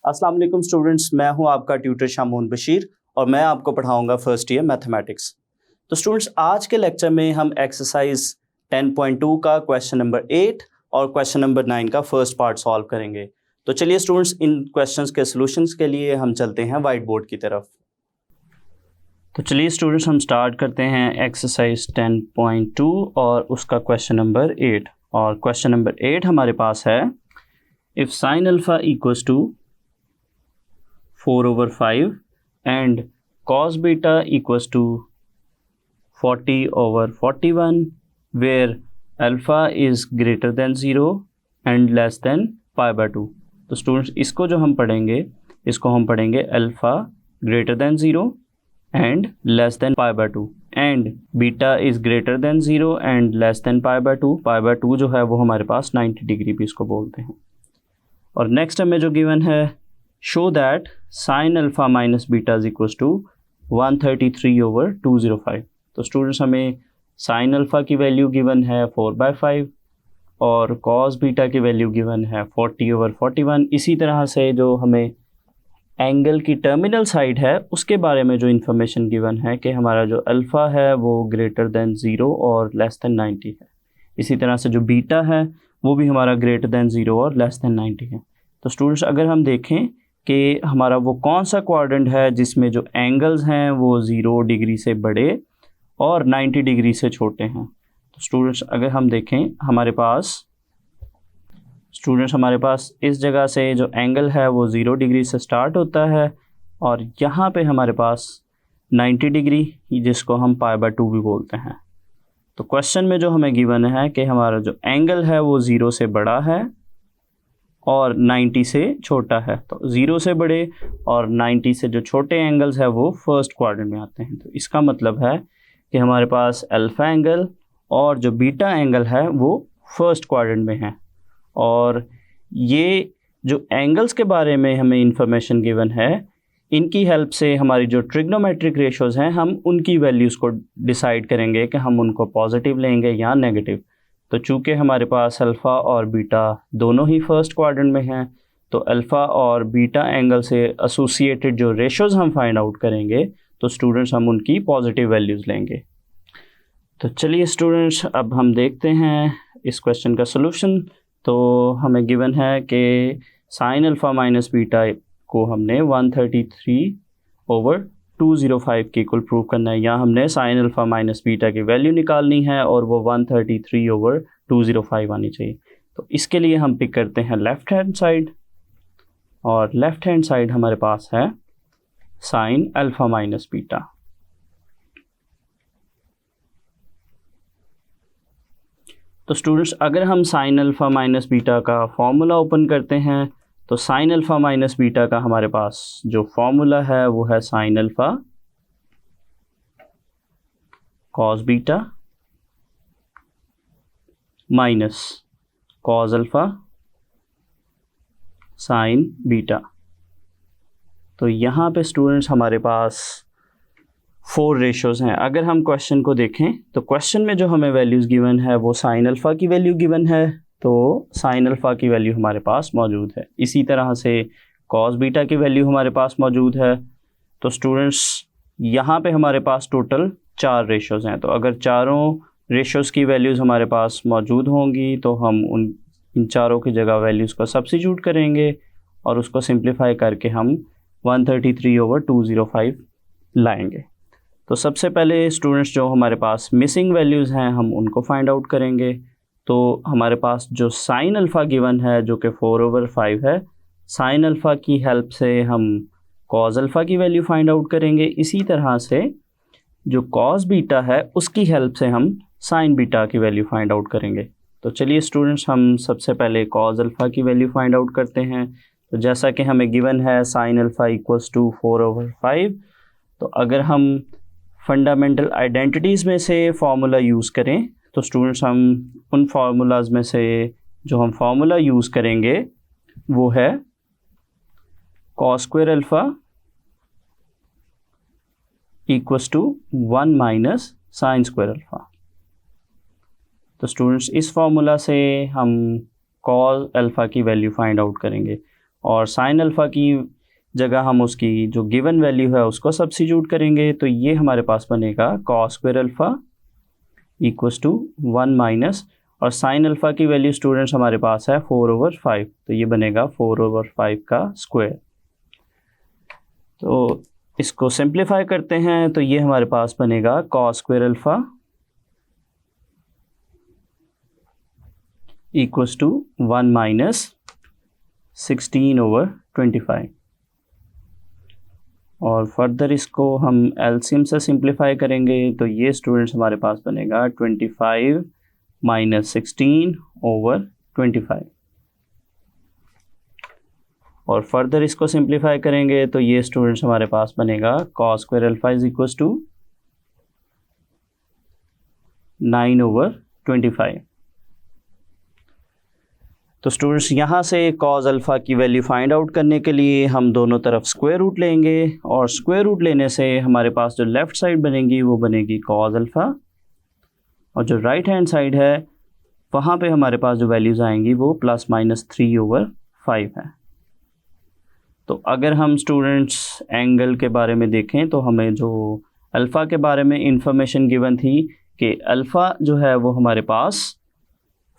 अस्सलाम वालेकुम स्टूडेंट्स, मैं हूं आपका ट्यूटर शामून बशीर और मैं आपको पढ़ाऊंगा फर्स्ट ईयर मैथमेटिक्स। तो स्टूडेंट्स, आज के लेक्चर में हम एक्सरसाइज 10.2 का क्वेश्चन नंबर 8 और क्वेश्चन नंबर 9 का फर्स्ट पार्ट सॉल्व करेंगे। तो चलिए स्टूडेंट्स, इन क्वेश्चंस के सॉल्यूशंस के लिए हम चलते हैं वाइट बोर्ड की तरफ। तो चलिए स्टूडेंट्स, हम स्टार्ट करते हैं एक्सरसाइज 10.2 और उसका क्वेश्चन नंबर 8। और क्वेश्चन नंबर 8 हमारे पास है, if sine alpha equals to 4/5 and cos beta equals to 40/41 where alpha is greater than 0 and less than pi/2। तो स्टूडेंट्स, इसको जो हम पढ़ेंगे, इसको हम पढ़ेंगे alpha greater than 0 and less than pi/2 and beta is greater than 0 and less than pi/2। pi/2 जो है वो हमारे पास 90 डिग्री भी इसको बोलते हैं। और नेक्स्ट हमें जो गिवन है, show that sine alpha minus beta is equals to 133/205। तो स्टूडेंट्स, हमें साइन अल्फ़ा की वैल्यू गिवन है 4/5 और कॉस बीटा की वैल्यू गिवन है 40/41। इसी तरह से जो हमें एंगल की टर्मिनल साइड है उसके बारे में जो इन्फॉर्मेशन गिवन है कि हमारा जो अल्फ़ा है वो ग्रेटर देन 0 और लेस देन 90 है। इसी तरह से जो बीटा है वो भी हमारा ग्रेटर देन 0 और लेस देन 90 है। तो स्टूडेंट्स, अगर हम देखें कि हमारा वो कौन सा क्वाड्रेंट है जिसमें जो एंगल्स हैं वो 0 डिग्री से बड़े और 90 डिग्री से छोटे हैं। तो स्टूडेंट्स, अगर हम देखें हमारे पास इस जगह से जो एंगल है वो 0 डिग्री से स्टार्ट होता है और यहाँ पे हमारे पास 90 डिग्री, जिसको हम pi/2 भी बोलते हैं। तो क्वेश्चन में जो हमें गिवन है कि हमारा जो एंगल है वो 0 से बड़ा है और 90 से छोटा है। तो 0 से बड़े और 90 से जो छोटे एंगल्स है वो फर्स्ट क्वाड्रेंट में आते हैं। तो इसका मतलब है कि हमारे पास अल्फ़ा एंगल और जो बीटा एंगल है वो फर्स्ट क्वाड्रेंट में है। और ये जो एंगल्स के बारे में हमें इंफॉर्मेशन गिवन है, इनकी हेल्प से हमारी जो ट्रिग्नोमेट्रिक रेशोज़ हैं हम उनकी वैल्यूज़ को डिसाइड करेंगे कि हम उनको पॉजिटिव लेंगे या नेगेटिव। तो चूँकि हमारे पास अल्फ़ा और बीटा दोनों ही फर्स्ट क्वाड्रेंट में हैं, तो अल्फ़ा और बीटा एंगल से एसोसिएटेड जो रेशोज़ हम फाइंड आउट करेंगे तो स्टूडेंट्स हम उनकी पॉजिटिव वैल्यूज़ लेंगे। तो चलिए स्टूडेंट्स, अब हम देखते हैं इस क्वेश्चन का सलूशन। तो हमें गिवन है कि साइन अल्फ़ा माइनस बीटा को हमने 133/205 के इक्वल प्रूव करना है। यहाँ हमने साइन अल्फ़ा माइनस बीटा की वैल्यू निकालनी है और वो 133/205 आनी चाहिए। तो इसके लिए हम पिक करते हैं लेफ़्ट हैंड साइड, और लेफ़्ट हैंड साइड हमारे पास है साइन अल्फ़ा माइनस बीटा। तो स्टूडेंट्स, अगर हम साइन अल्फ़ा माइनस बीटा का फॉर्मूला ओपन करते हैं तो साइन अल्फ़ा माइनस बीटा का हमारे पास जो फॉर्मूला है वो है sine alpha cos beta minus cos alpha sine beta. तो यहाँ पे स्टूडेंट्स हमारे पास 4 रेशोज़ हैं। अगर हम क्वेश्चन को देखें तो क्वेश्चन में जो हमें वैल्यूज़ गिवन है वो साइन अल्फ़ा की वैल्यू गिवन है, तो साइन अल्फ़ा की वैल्यू हमारे पास मौजूद है। इसी तरह से कॉस बीटा की वैल्यू हमारे पास मौजूद है। तो स्टूडेंट्स, यहाँ पे हमारे पास टोटल 4 रेशोज़ हैं। तो अगर चारों रेशोज़ की वैल्यूज़ हमारे पास मौजूद होंगी तो हम इन चारों की जगह वैल्यूज़ को सब्स्टिट्यूट करेंगे और उसको सिंप्लीफाई करके हम 133/205 लाएंगे। तो सबसे पहले स्टूडेंट्स, जो हमारे पास मिसिंग वैल्यूज़ हैं हम उनको फाइंड आउट करेंगे। तो हमारे पास जो साइन अल्फ़ा गिवन है जो कि 4/5 है, साइन अल्फ़ा की हेल्प से हम कॉस अल्फ़ा की वैल्यू फाइंड आउट करेंगे। इसी तरह से जो कॉस बीटा है उसकी हेल्प से हम साइन बीटा की वैल्यू फाइंड आउट करेंगे। तो चलिए स्टूडेंट्स, हम सबसे पहले कॉस अल्फ़ा की वैल्यू फाइंड आउट करते हैं। तो जैसा कि हमें गिवन है साइन अल्फ़ा इक्वल्स टू 4/5, तो अगर हम फंडामेंटल आइडेंटिटीज़ में से फार्मूला यूज़ करें तो स्टूडेंट्स, हम उन फार्मूलाज में से जो हम फार्मूला यूज़ करेंगे वो है cos square alpha equals to 1 minus sine square alpha. तो स्टूडेंट्स, इस फार्मूला से हम कॉस अल्फ़ा की वैल्यू फाइंड आउट करेंगे। और साइन अल्फ़ा की जगह हम उसकी जो गिवन वैल्यू है उसको सब्स्टिट्यूट करेंगे, तो ये हमारे पास बनेगा cos square alpha equals to 1 minus, और साइन अल्फ़ा की वैल्यू स्टूडेंट्स हमारे पास है 4/5, तो ये बनेगा 4/5 का स्क्वायर। तो इसको सिंप्लीफाई करते हैं तो ये हमारे पास बनेगा cos square alpha equals to 1 minus 16/25, और फर्दर इसको हम एलसीएम से सिंप्लीफाई करेंगे तो ये स्टूडेंट्स हमारे पास बनेगा 25 माइनस 16/25, और फर्दर इसको सिंप्लीफाई करेंगे तो ये स्टूडेंट्स हमारे पास बनेगा cos square alpha is equals to 9/25। तो स्टूडेंट्स यहाँ से कॉस अल्फ़ा की वैल्यू फाइंड आउट करने के लिए हम दोनों तरफ स्क्वायर रूट लेंगे, और स्क्वायर रूट लेने से हमारे पास जो लेफ़्ट साइड बनेगी वो बनेगी कॉस अल्फ़ा, और जो राइट हैंड साइड है वहाँ पे हमारे पास जो वैल्यूज़ आएंगी वो +-3/5 है। तो अगर हम स्टूडेंट्स एंगल के बारे में देखें तो हमें जो अल्फ़ा के बारे में इंफॉर्मेशन गिवन थी कि अल्फ़ा जो है वो हमारे पास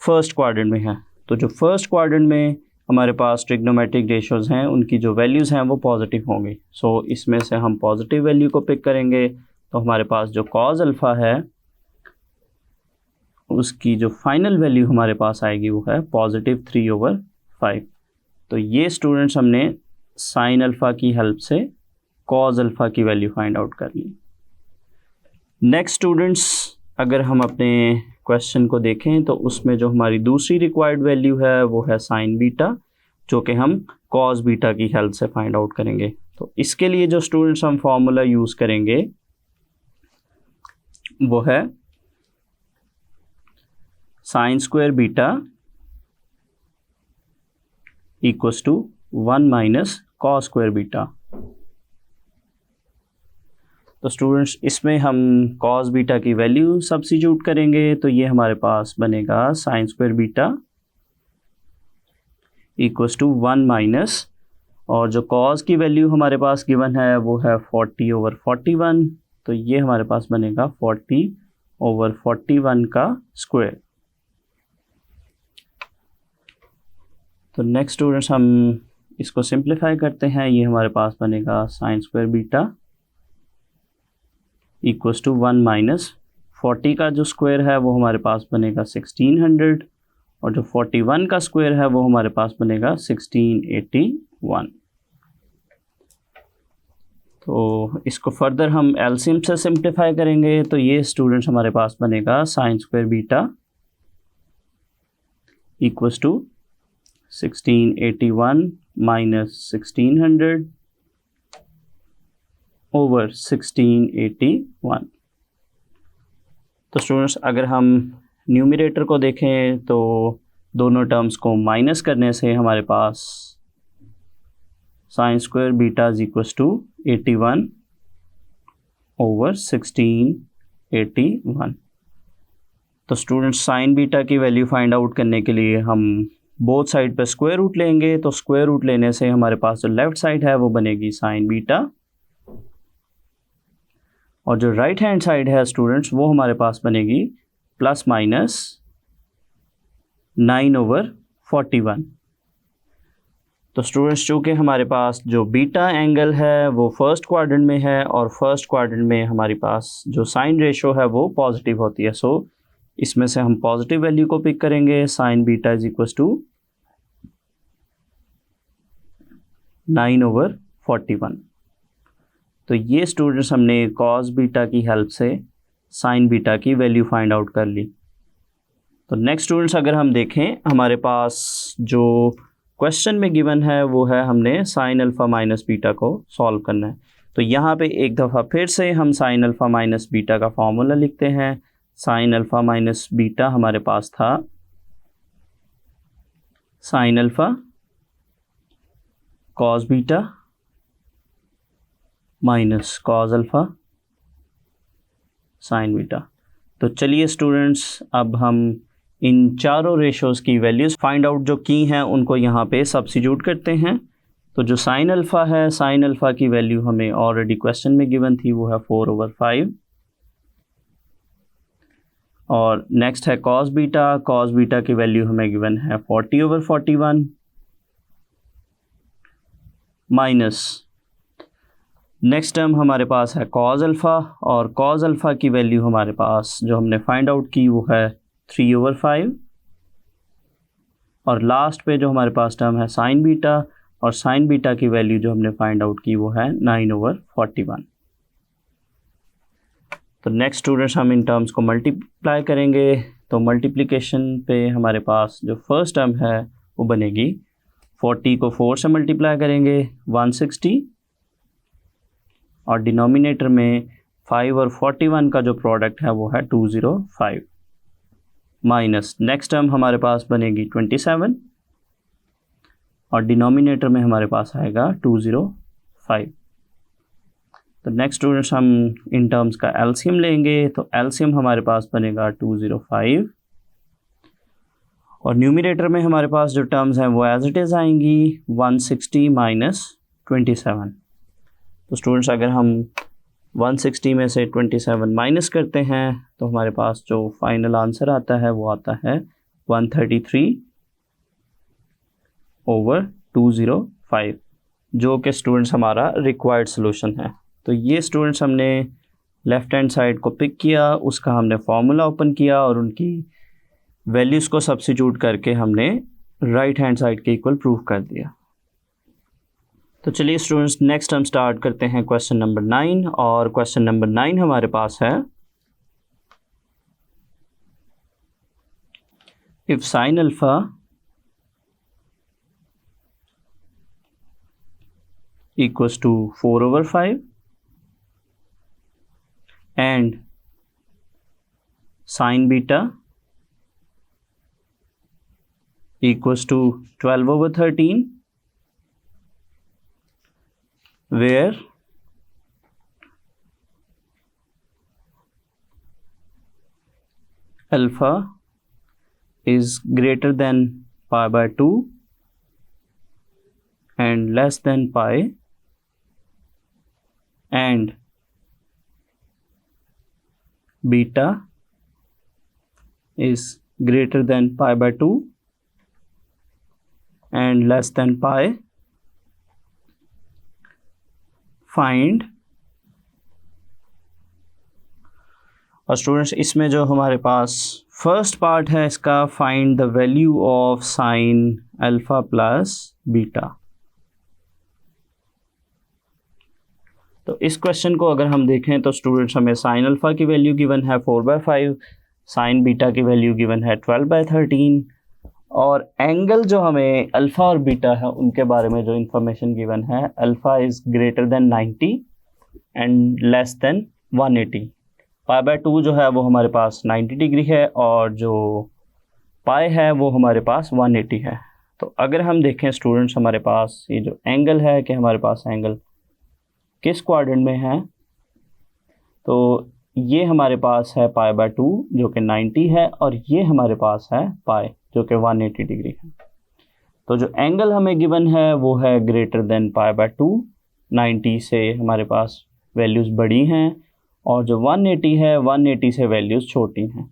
फर्स्ट क्वाड्रेंट में है, तो जो फर्स्ट क्वाड्रेंट में हमारे पास ट्रिग्नोमेट्रिक रेशियोज़ हैं उनकी जो वैल्यूज़ हैं वो पॉजिटिव होंगी। सो इसमें से हम पॉजिटिव वैल्यू को पिक करेंगे, तो हमारे पास जो कॉस अल्फ़ा है उसकी जो फाइनल वैल्यू हमारे पास आएगी वो है +3/5। तो ये स्टूडेंट्स हमने साइन अल्फ़ा की हेल्प से कॉस अल्फ़ा की वैल्यू फाइंड आउट कर ली। नेक्स्ट स्टूडेंट्स अगर हम अपने क्वेश्चन को देखें तो उसमें जो हमारी दूसरी रिक्वायर्ड वैल्यू है वो है साइन बीटा, जो कि हम कॉस बीटा की हेल्प से फाइंड आउट करेंगे। तो इसके लिए जो स्टूडेंट्स हम फॉर्मूला यूज़ करेंगे वो है sine square beta equals to 1 minus cos square beta. तो स्टूडेंट्स इसमें हम कॉस बीटा की वैल्यू सब्स्टिट्यूट करेंगे, तो ये हमारे पास बनेगा sine square beta equals to 1 minus, और जो कॉस की वैल्यू हमारे पास गिवन है वो है 40/41, तो ये हमारे पास बनेगा 40/41 का स्क्वायर। तो नेक्स्ट स्टूडेंट्स हम इसको सिंप्लीफाई करते हैं, ये हमारे पास बनेगा sine square beta equals to 1 minus 40 का जो स्क्वायर है वो हमारे पास बनेगा 1600, और जो 41 का स्क्वायर है वो हमारे पास बनेगा 1681। तो इसको फर्दर हम एलसीएम से सिंप्लीफाई करेंगे तो ये स्टूडेंट्स हमारे पास बनेगा sine square beta equals to 1681 minus 1600 over 1681। तो स्टूडेंट्स अगर हम न्यूमरेटर को देखें तो दोनों टर्म्स को माइनस करने से हमारे पास sine square beta is equals to 81 over 1681। तो स्टूडेंट्स साइन बीटा की वैल्यू फाइंड आउट करने के लिए हम बोथ साइड पे स्क्वायर रूट लेंगे, तो स्क्वायर रूट लेने से हमारे पास जो लेफ़्ट साइड है वो बनेगी साइन बीटा, और जो राइट हैंड साइड है स्टूडेंट्स वो हमारे पास बनेगी +-9/41। तो स्टूडेंट्स चूँकि हमारे पास जो बीटा एंगल है वो फर्स्ट क्वाड्रेंट में है, और फर्स्ट क्वाड्रेंट में हमारे पास जो साइन रेशो है वो पॉजिटिव होती है, सो इसमें से हम पॉजिटिव वैल्यू को पिक करेंगे। Sine beta is equals to 9/41। तो ये स्टूडेंट्स हमने कॉस बीटा की हेल्प से साइन बीटा की वैल्यू फाइंड आउट कर ली। तो नेक्स्ट स्टूडेंट्स अगर हम देखें हमारे पास जो क्वेश्चन में गिवन है वो है हमने साइन अल्फ़ा माइनस बीटा को सॉल्व करना है। तो यहाँ पे एक दफ़ा फिर से हम साइन अल्फ़ा माइनस बीटा का फॉर्मूला लिखते हैं। साइन अल्फ़ा माइनस बीटा हमारे पास था sine alpha cos beta minus cos alpha sine beta. तो चलिए स्टूडेंट्स अब हम इन चारों रेशोज़ की वैल्यूज़ फाइंड आउट जो की हैं उनको यहाँ पे सब्स्टिट्यूट करते हैं। तो जो साइन अल्फ़ा है, साइन अल्फ़ा की वैल्यू हमें ऑलरेडी क्वेश्चन में गिवन थी, वो है 4/5। और नेक्स्ट है कॉस बीटा, कॉस बीटा की वैल्यू हमें गिवन है 40/41 माइनस नेक्स्ट टर्म हमारे पास है कॉस अल्फ़ा, और कॉस अल्फ़ा की वैल्यू हमारे पास जो हमने फाइंड आउट की वो है 3/5। और लास्ट पे जो हमारे पास टर्म है साइन बीटा, और साइन बीटा की वैल्यू जो हमने फाइंड आउट की वो है 9/41। तो नेक्स्ट स्टूडेंट्स हम इन टर्म्स को मल्टीप्लाई करेंगे। तो मल्टीप्लिकेशन पे हमारे पास जो फर्स्ट टर्म है वो बनेगी 40 को 4 से मल्टीप्लाई करेंगे 160, और डिनोमिनेटर में 5 और 41 का जो प्रोडक्ट है वो है 205 माइनस नेक्स्ट टर्म हमारे पास बनेगी 27, और डिनोमिनेटर में हमारे पास आएगा 205। तो नेक्स्ट स्टूडेंट्स हम इन टर्म्स का एलसीएम लेंगे। तो एलसीएम हमारे पास बनेगा 205, और न्यूमरेटर में हमारे पास जो टर्म्स हैं वो एज इट इज़ आएंगी 160 माइनस 27। तो स्टूडेंट्स अगर हम 160 में से 27 माइनस करते हैं तो हमारे पास जो फाइनल आंसर आता है वो आता है 133/205, जो कि स्टूडेंट्स हमारा रिक्वायर्ड सॉल्यूशन है। तो ये स्टूडेंट्स हमने लेफ़्ट हैंड साइड को पिक किया, उसका हमने फार्मूला ओपन किया और उनकी वैल्यूज़ को सब्स्टिट्यूट करके हमने राइट हैंड साइड के इक्वल प्रूव कर दिया। तो चलिए स्टूडेंट्स नेक्स्ट हम स्टार्ट करते हैं क्वेश्चन नंबर 9, और क्वेश्चन नंबर 9 हमारे पास है if sine alpha equals to 4/5 and sine beta equals to 12/13, where alpha is greater than pi/2 and less than pi, and beta is greater than pi/2 and less than pi, find। और students इसमें जो हमारे पास first part है इसका, find the value of sine alpha plus beta. तो इस question को अगर हम देखें तो स्टूडेंट्स हमें साइन अल्फा की वैल्यू गिवन है 4/5, साइन बीटा की वैल्यू गिवन है 12/13, और एंगल जो हमें अल्फ़ा और बीटा है उनके बारे में जो इन्फॉर्मेशन गिवन है, alpha is greater than 90 and less than 180। pi/2 जो है वो हमारे पास 90 डिग्री है, और जो पाई है वो हमारे पास 180 है। तो अगर हम देखें स्टूडेंट्स हमारे पास ये जो एंगल है कि हमारे पास एंगल किस क्वाड्रेंट में है, तो ये हमारे पास है pi/2 जो कि 90 है, और ये हमारे पास है पाई जो कि 180 डिग्री है। तो जो एंगल हमें गिवन है वो है ग्रेटर देन pi/2, 90 से हमारे पास वैल्यूज़ बड़ी हैं, और जो 180 है 180 से वैल्यूज़ छोटी हैं।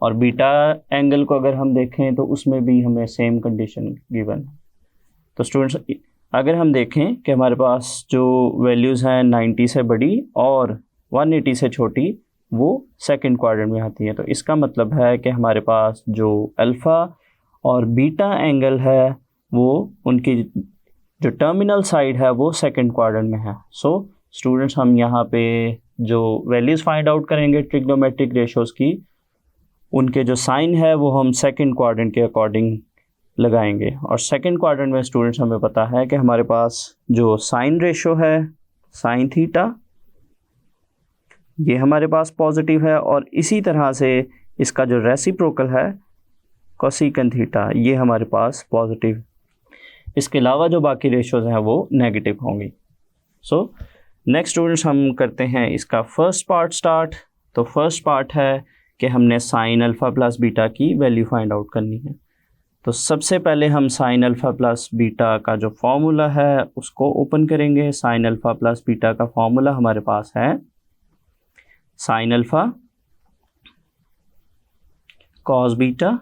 और बीटा एंगल को अगर हम देखें तो उसमें भी हमें सेम कंडीशन गिवन है। तो स्टूडेंट्स अगर हम देखें कि हमारे पास जो वैल्यूज़ हैं 90 से बड़ी और 180 से छोटी, वो सेकंड क्वाड्रेंट में आती है। तो इसका मतलब है कि हमारे पास जो अल्फ़ा और बीटा एंगल है वो उनकी जो टर्मिनल साइड है वो सेकंड क्वाड्रेंट में है। सो स्टूडेंट्स हम यहाँ पे जो वैल्यूज़ फाइंड आउट करेंगे ट्रिग्नोमेट्रिक रेशोज़ की, उनके जो साइन है वो हम सेकंड क्वाड्रेंट के अकॉर्डिंग लगाएंगे। और सेकंड क्वाड्रेंट में स्टूडेंट्स हमें पता है कि हमारे पास जो साइन रेशो है साइन थीटा, ये हमारे पास पॉजिटिव है, और इसी तरह से इसका जो रेसिप्रोकल है कोसेकंड थीटा, ये हमारे पास पॉजिटिव। इसके अलावा जो बाकी रेशोज़ हैं वो नेगेटिव होंगी। सो नेक्स्ट स्टूडेंट्स हम करते हैं इसका फर्स्ट पार्ट स्टार्ट। तो फर्स्ट पार्ट है कि हमने साइन अल्फ़ा प्लस बीटा की वैल्यू फाइंड आउट करनी है। तो सबसे पहले हम साइन अल्फ़ा प्लस बीटा का जो फॉर्मूला है उसको ओपन करेंगे। साइन अल्फ़ा प्लस बीटा का फॉर्मूला हमारे पास है sine alpha cos beta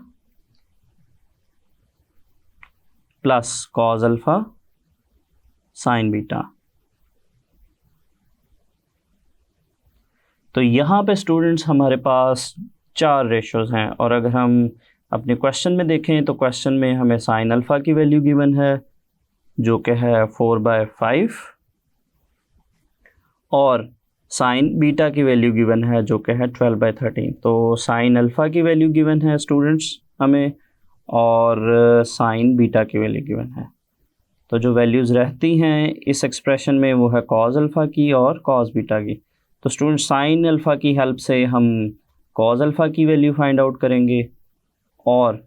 plus cos alpha sine beta. तो यहाँ पे स्टूडेंट्स हमारे पास 4 रेशोज़ हैं, और अगर हम अपने क्वेश्चन में देखें तो क्वेश्चन में हमें साइन अल्फ़ा की वैल्यू गिवन है जो कि है 4/5 और साइन बीटा की वैल्यू गिवन है जो कि है 12/13। तो साइन अल्फ़ा की वैल्यू गिवन है स्टूडेंट्स हमें, और साइन बीटा की वैल्यू गिवन है। तो जो वैल्यूज़ रहती हैं इस एक्सप्रेशन में वो है कॉस अल्फ़ा की और कॉस बीटा की। तो स्टूडेंट साइन अल्फ़ा की हेल्प से हम कॉस अल्फ़ा की वैल्यू फाइंड आउट करेंगे और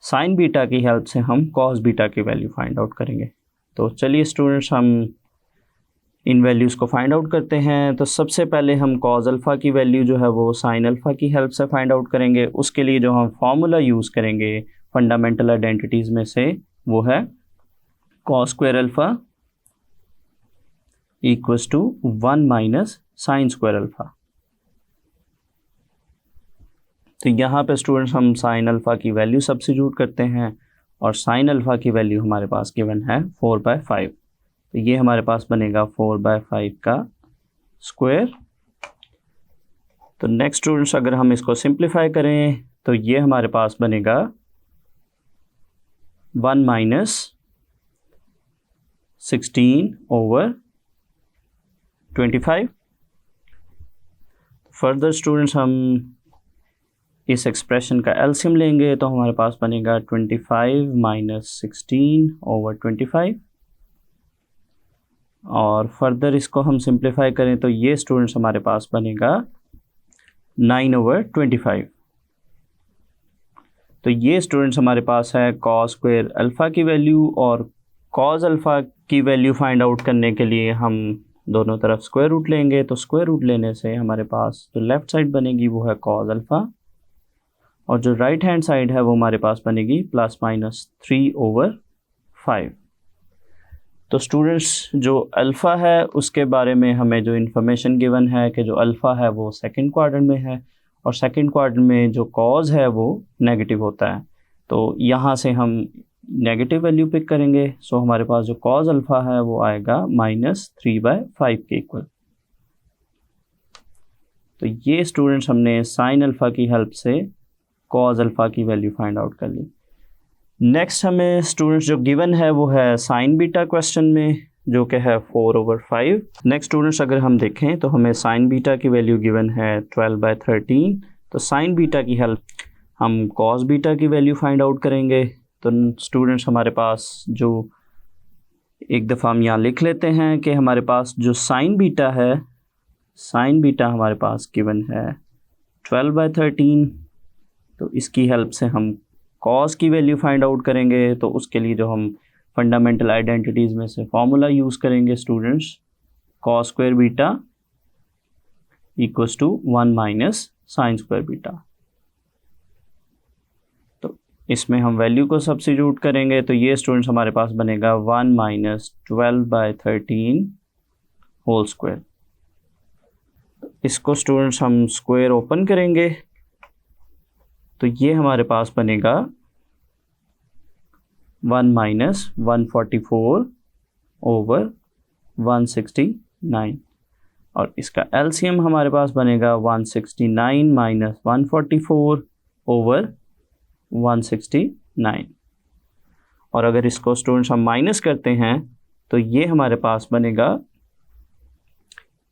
साइन बीटा की हेल्प से हम कॉस बीटा की वैल्यू फाइंड आउट करेंगे। तो चलिए स्टूडेंट्स हम इन वैल्यूज़ को फाइंड आउट करते हैं। तो सबसे पहले हम कॉस अल्फ़ा की वैल्यू जो है वो साइन अल्फ़ा की हेल्प से फाइंड आउट करेंगे। उसके लिए जो हम फार्मूला यूज़ करेंगे फंडामेंटल आइडेंटिटीज़ में से वो है cos square alpha equals to 1 minus sine square alpha. तो यहाँ पे स्टूडेंट्स हम साइन अल्फ़ा की वैल्यू सब्स्टिट्यूट करते हैं और साइन अल्फ़ा की वैल्यू हमारे पास गिवन है 4/5। तो ये हमारे पास बनेगा 4/5 का स्क्वायर। तो नेक्स्ट स्टूडेंट्स अगर हम इसको सिंप्लीफाई करें तो ये हमारे पास बनेगा 1 माइनस 16/25। फर्दर स्टूडेंट्स हम इस एक्सप्रेशन का एलसीएम लेंगे तो हमारे पास बनेगा 25 माइनस 16/25, और फर्दर इसको हम सिंप्लीफाई करें तो ये स्टूडेंट्स हमारे पास बनेगा 9/25। तो ये स्टूडेंट्स हमारे पास है कॉस स्क्वायर अल्फ़ा की वैल्यू, और कॉस अल्फ़ा की वैल्यू फाइंड आउट करने के लिए हम दोनों तरफ स्क्वायर रूट लेंगे। तो स्क्वायर रूट लेने से हमारे पास जो लेफ़्ट साइड बनेगी वो है कॉस अल्फ़ा, और जो राइट हैंड साइड है वो हमारे पास बनेगी +/3/5। तो स्टूडेंट्स जो अल्फ़ा है उसके बारे में हमें जो इन्फॉर्मेशन गिवन है कि जो अल्फ़ा है वो सेकंड क्वाड्रेंट में है, और सेकंड क्वाड्रेंट में जो कॉस है वो नेगेटिव होता है। तो यहाँ से हम नेगेटिव वैल्यू पिक करेंगे। सो हमारे पास जो कॉस अल्फ़ा है वो आएगा -3/5 के इक्वल। तो ये स्टूडेंट्स हमने साइन अल्फ़ा की हेल्प से कॉस अल्फ़ा की वैल्यू फाइंड आउट कर ली। नेक्स्ट हमें स्टूडेंट्स जो गिवन है वो है साइन बीटा क्वेश्चन में जो कि है 4/5। नेक्स्ट स्टूडेंट्स अगर हम देखें तो हमें साइन बीटा की वैल्यू गिवन है 12/13। तो साइन बीटा की हेल्प हम कॉस बीटा की वैल्यू फाइंड आउट करेंगे। तो स्टूडेंट्स हमारे पास जो एक दफ़ा हम यहाँ लिख लेते हैं कि हमारे पास जो साइन बीटा है, साइन बीटा हमारे पास गिवन है 12/13। तो इसकी हेल्प से हम कॉस की वैल्यू फाइंड आउट करेंगे। तो उसके लिए जो हम फंडामेंटल आइडेंटिटीज़ में से फॉर्मूला यूज़ करेंगे students, cos square beta equals to 1 minus sine square beta. तो इसमें हम वैल्यू को सब्स्टिट्यूट करेंगे तो ये स्टूडेंट्स हमारे पास बनेगा 1 माइनस 12/13 होल स्क्वायर। इसको स्टूडेंट्स हम स्क्वायर ओपन करेंगे तो ये हमारे पास बनेगा 1 माइनस 144/169, और इसका एलसीएम हमारे पास बनेगा 169 माइनस 144/169। और अगर इसको स्टूडेंट्स हम माइनस करते हैं तो ये हमारे पास बनेगा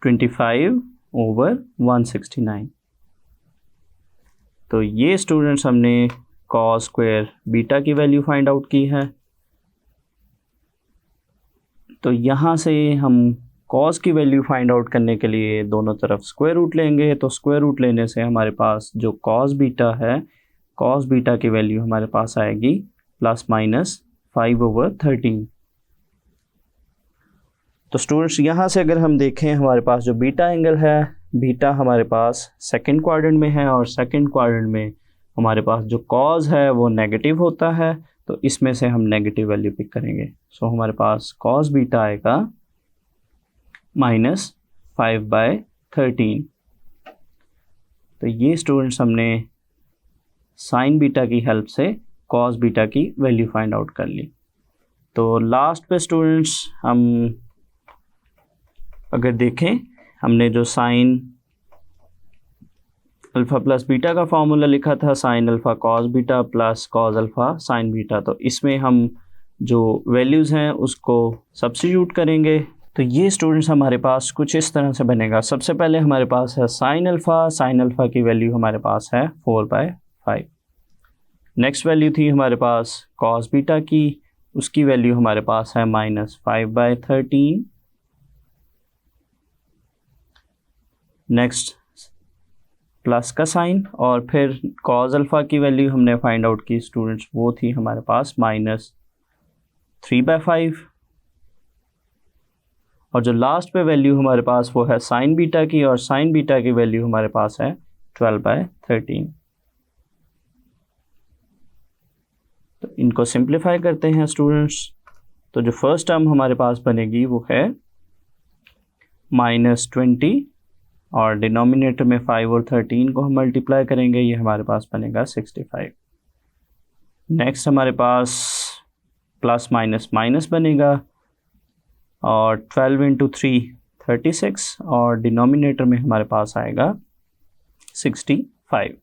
25/169। तो ये स्टूडेंट्स हमने कॉस स्क्वायर बीटा की वैल्यू फाइंड आउट की है। तो यहाँ से हम कॉस की वैल्यू फाइंड आउट करने के लिए दोनों तरफ स्क्वायर रूट लेंगे। तो स्क्वायर रूट लेने से हमारे पास जो कॉस बीटा है, कॉस बीटा की वैल्यू हमारे पास आएगी +/5/13। तो स्टूडेंट्स यहाँ से अगर हम देखें हमारे पास जो बीटा एंगल है, बीटा हमारे पास सेकंड क्वाड्रेंट में है, और सेकंड क्वाड्रेंट में हमारे पास जो कॉस है वो नेगेटिव होता है। तो इसमें से हम नेगेटिव वैल्यू पिक करेंगे। सो हमारे पास कॉस बीटा आएगा -5/13। तो ये स्टूडेंट्स हमने साइन बीटा की हेल्प से कॉस बीटा की वैल्यू फाइंड आउट कर ली। तो लास्ट पे स्टूडेंट्स हम अगर देखें, हमने जो साइन अल्फ़ा प्लस बीटा का फॉर्मूला लिखा था, sine alpha cos beta plus cos alpha sine beta, तो इसमें हम जो वैल्यूज़ हैं उसको सब्स्टिट्यूट करेंगे। तो ये स्टूडेंट्स हमारे पास कुछ इस तरह से बनेगा। सबसे पहले हमारे पास है साइन अल्फ़ा की वैल्यू हमारे पास है 4/5। नेक्स्ट वैल्यू थी हमारे पास कॉस बीटा की, उसकी वैल्यू हमारे पास है -5/13। नेक्स्ट प्लस का साइन, और फिर कॉस अल्फ़ा की वैल्यू हमने फाइंड आउट की स्टूडेंट्स, वो थी हमारे पास -3/5। और जो लास्ट पे वैल्यू हमारे पास वो है साइन बीटा की, और साइन बीटा की वैल्यू हमारे पास है 12/13। तो इनको सिंप्लीफाई करते हैं स्टूडेंट्स। तो जो फर्स्ट टर्म हमारे पास बनेगी वो है -20, और डिनोमिनेटर में 5 और 13 को हम मल्टीप्लाई करेंगे, ये हमारे पास बनेगा 65। नेक्स्ट हमारे पास प्लस माइनस माइनस बनेगा, और 12 × 3 36, और डिनोमिनेटर में हमारे पास आएगा 65।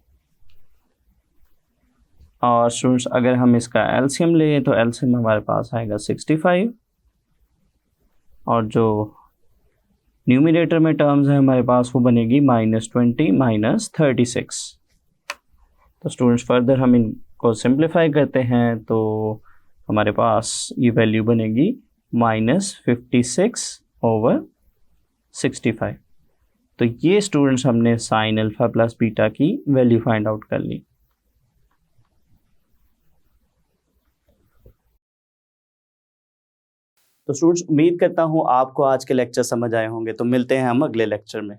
और स्टूडेंट्स अगर हम इसका एलसीएम लें तो एलसीएम हमारे पास आएगा 65, और जो न्यूमरेटर में टर्म्स है हमारे पास वो बनेगी -20 -36। तो स्टूडेंट्स फर्दर हम इनको सिंप्लीफाई करते हैं, तो हमारे पास ये वैल्यू बनेगी -56/65। तो ये स्टूडेंट्स हमने साइन अल्फ़ा प्लस बीटा की वैल्यू फाइंड आउट कर ली। तो स्टूडेंट्स उम्मीद करता हूँ आपको आज के लेक्चर समझ आए होंगे। तो मिलते हैं हम अगले लेक्चर में।